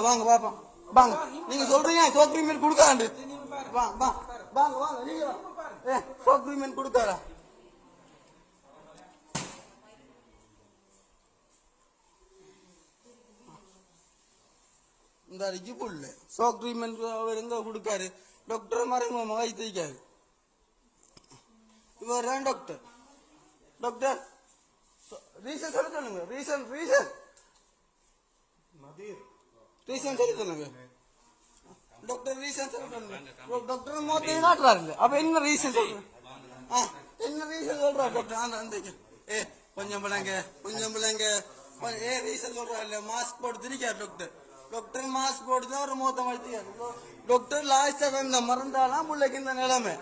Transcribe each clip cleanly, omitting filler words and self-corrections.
வாங்க பாப்பா வாங்க நீங்க சொல்றீங்க சோக்ரிமெண்ட் கொடுக்காண்டு வாங்க வாங்க வாங்க நீங்க சோக்ரிமெண்ட் கொடுக்காரா இந்த அடிக்கு புள்ள சோக்ரிமெண்ட் அவர் எங்க கொடுக்காரு டாக்டர் மறைமுக மகை தைக்காரு இவர் தான் டாக்டர் டாக்டர் ரீசன் சொல்ல சொல்லுங்க ரீசன் ரீசன் ரீசன் சொல்லி சொல்லுங்க டாக்டர் ரீசன் சொல்லுங்க டாக்டர் மோத்தையும் காட்டுறாரு அப்ப என்ன ரீசன் சொல்றேன் என்ன ரீசன் சொல்றா டாக்டர் கொஞ்சம் பிள்ளைங்க ரீசன் சொல்றாரு மாஸ்க் போட்டு திரிக்காரு டாக்டர் டாக்டர் மாஸ்க் போட்டு தான் ஒரு மோத்தம் அழுத்திக்காரு டாக்டர் லாஸ்டா இந்த மறந்தாலாம் பிள்ளைக்கு இந்த நிலைமை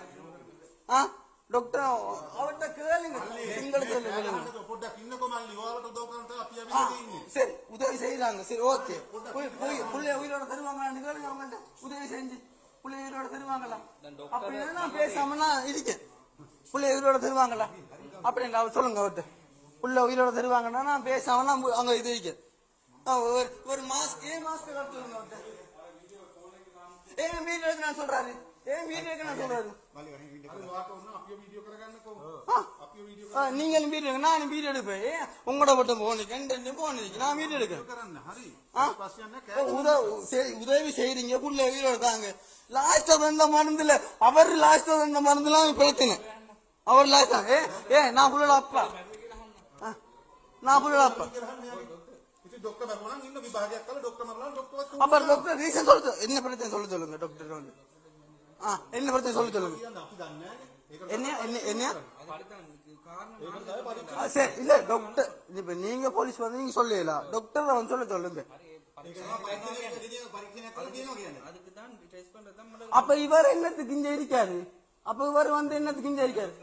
டாக்டர் அவர்கிட்ட கேளுங்க சரி உதவி செய்யறாங்க சரி ஓகே புள்ளைய உயிரோட தருவாங்களான்னு கேளுங்க அவங்கள்ட்ட உதவி செஞ்சு புள்ளைய உயிரோட தருவாங்களா அப்படின்னா நான் பேசாம இருக்கேன் புள்ளைய உயிரோட தருவாங்களா அப்படின்னு அவர் சொல்லுங்க அவர்கிட்ட புள்ள உயிரோட தருவாங்கன்னா நான் பேசாம அங்க இது வைக்க ஒரு மாஸ்க் மாஸ்க் சொல்லுங்க அவர்கிட்ட வீடியோ எடுக்க நான் சொல்றாரு வீடியோ எடுக்க நான் சொல்றாரு நீங்களும் வீடியோ எடுக்க நான் வீடியோ எடுப்பேன் உங்களோட மட்டும் போனீங்க நான் வீடியோ எடுக்கிறேன் உதவி செய்றீங்க புள்ள வீடியோ எடுத்தாங்க லாஸ்டா வந்த மருந்துல அவர் லாஸ்டா வந்த மருந்துலாம் பிரச்சனை அவர் லாஸ்டா நான் புள்ளோட அப்பா அப்ப டாக்டர் ரீசன் சொல்ல என்ன பிரச்சனை சொல்ல சொல்லுங்க டாக்டர் வந்து என்ன பிரச்சனை சொல்ல சொல்லுங்க என்ன சரி இல்ல டாக்டர் இப்ப நீங்க போலீஸ் வந்து நீங்க சொல்லல டாக்டர் வந்து சொல்ல சொல்லுங்க அப்ப இவர் என்னத்துக்கு இங்க இருக்காரு அப்ப இவர் வந்து என்னத்துக்கு இங்க இருக்காரு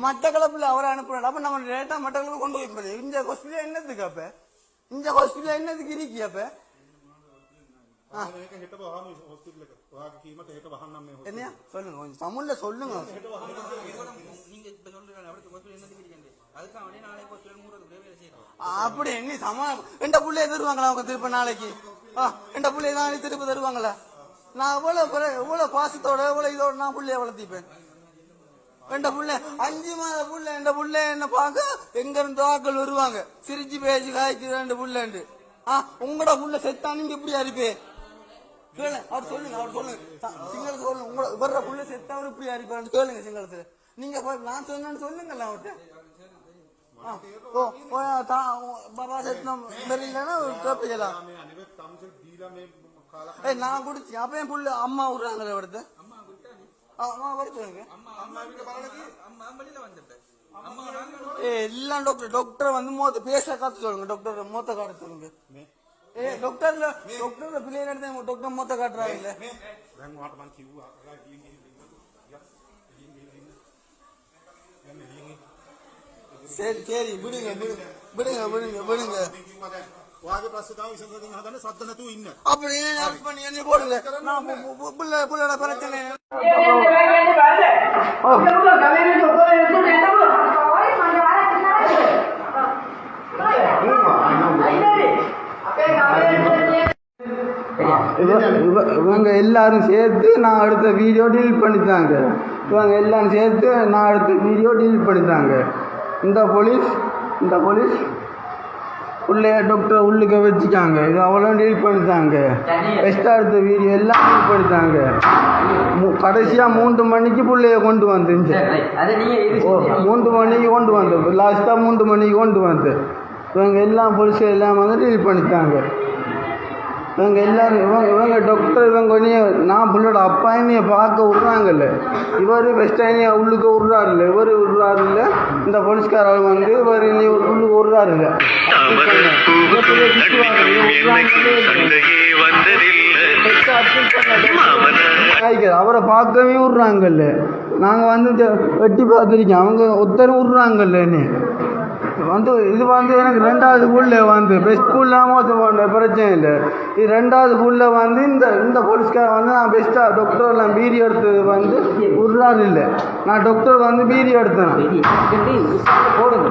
மட்டக்களப்புல அவரை அனுப்புறாரு அப்ப நம்ம டேட்டா மட்டக்களப்பு கொண்டு போய் இந்த ஹாஸ்பிட்டல் என்னத்துக்கு அப்ப இந்த ஹாஸ்பிட்டல் என்னத்துக்கு இருக்கி அப்ப சொல்லுங்க கொஞ்சம் தமிழ்ல சொல்லுங்க அப்படி என்ன எந்த புள்ள எதிர்வாங்களா அவங்க திருப்ப நாளைக்கு என் பிள்ளைய தான் திருப்பி தருவாங்களா? நான் எவ்வளவு பாசத்தோட எவ்வளவு இதோட நான் பிள்ளைய வளர்த்திப்பேன். என் புள்ள 5 மாத புள்ள என் புள்ள என்ன பார்க்க எங்க இருந்து ஆக்கள் வருவாங்க, சிரிச்சு பேசி காய்ச்சி 2 புள்ளண்டு. உங்களோட புள்ள செத்தா நீங்க இப்படியா இருப்பே? அவர் சொல்லுங்க, அவர் சொல்லுங்க, சிங்களத்துல சொல்லுங்க. உங்களோட வர்ற புள்ள செத்தா அவர் இப்படியா இருப்பான்னு கேளுங்க சிங்களத்துல. நீங்க நான் சொன்னேன்னு சொல்லுங்கல்ல அவர்கிட்ட. பாபா செத்தம் இல்லைன்னா கேட்பீங்களா? நான் குடிச்சேன் அப்ப என் புள்ள அம்மா விடுறாங்களே எடுத்து எல்லாம் டாக்டர் வந்து பேச காத்து சொல்லுங்க. டாக்டர் மூத்த காட்ட சொல்லுங்க. டாக்டர் பிள்ளைங்க எடுத்து டாக்டர் மூத்த காட்டுறாங்க. சரி சரி விடுங்க விடுங்க விடுங்க விடுங்க. அப்படி என்ன போடுங்க. புள்ளோட பிரச்சனை இவங்க எல்லாரும் சேர்த்து நான் அடுத்த வீடியோ டெலிட் பண்ணித்தாங்க. இவங்க எல்லாரும் சேர்த்து நான் அடுத்த வீடியோ டெலிட் பண்ணித்தாங்க. இந்த போலீஸ் உள்ளே டாக்டர் உள்ளுக்க வச்சுக்காங்க. இது அவ்வளோ டெலிட் பண்ணித்தாங்க. பெஸ்ட்டாக எடுத்த வீடியோ எல்லாம் டெலிட் பண்ணித்தாங்க. கடைசியாக 3 மணிக்கு பிள்ளைய கொண்டு வந்துச்சு. 3 மணிக்கு கொண்டு வந்து லாஸ்ட்டாக 3 மணிக்கு கொண்டு வந்து இவங்க எல்லாம் போலீஸ் எல்லாம் வந்து டெலிட் பண்ணித்தாங்க. இவங்க எல்லாரும் இவங்க டாக்டர் இவங்க நான் பிள்ளோட அப்பா என்னைய பார்க்க விட்றாங்கல்ல. இவர் பெஸ்ட்டாக உள்ளுக்க விட்றாருல்ல. இவர் விட்றாருல்ல. இந்த போலீஸ்காரர் வந்து இவர் உள்ளுக்கு விட்றாருல்ல. அவரை பார்க்கவே விட்றாங்கல்ல. நாங்கள் வந்து வெட்டி பார்த்துருக்கோம். அவங்க ஒருத்தரும் விட்றாங்கல்ல என்ன வந்து. இது வந்து எனக்கு 2வது புள்ள வந்து பெஸ்ட் புல்லாக மோசம் பண்ண பிரச்சனை இல்லை. இது 2வது புள்ள வந்து இந்த போலீஸ்கார வந்து நான் பெஸ்ட்டாக டாக்டர்லாம் வீடியோ எடுத்தது வந்து விட்றாரு இல்லை. நான் டாக்டர் வந்து வீடியோ எடுத்தேன். போடுங்க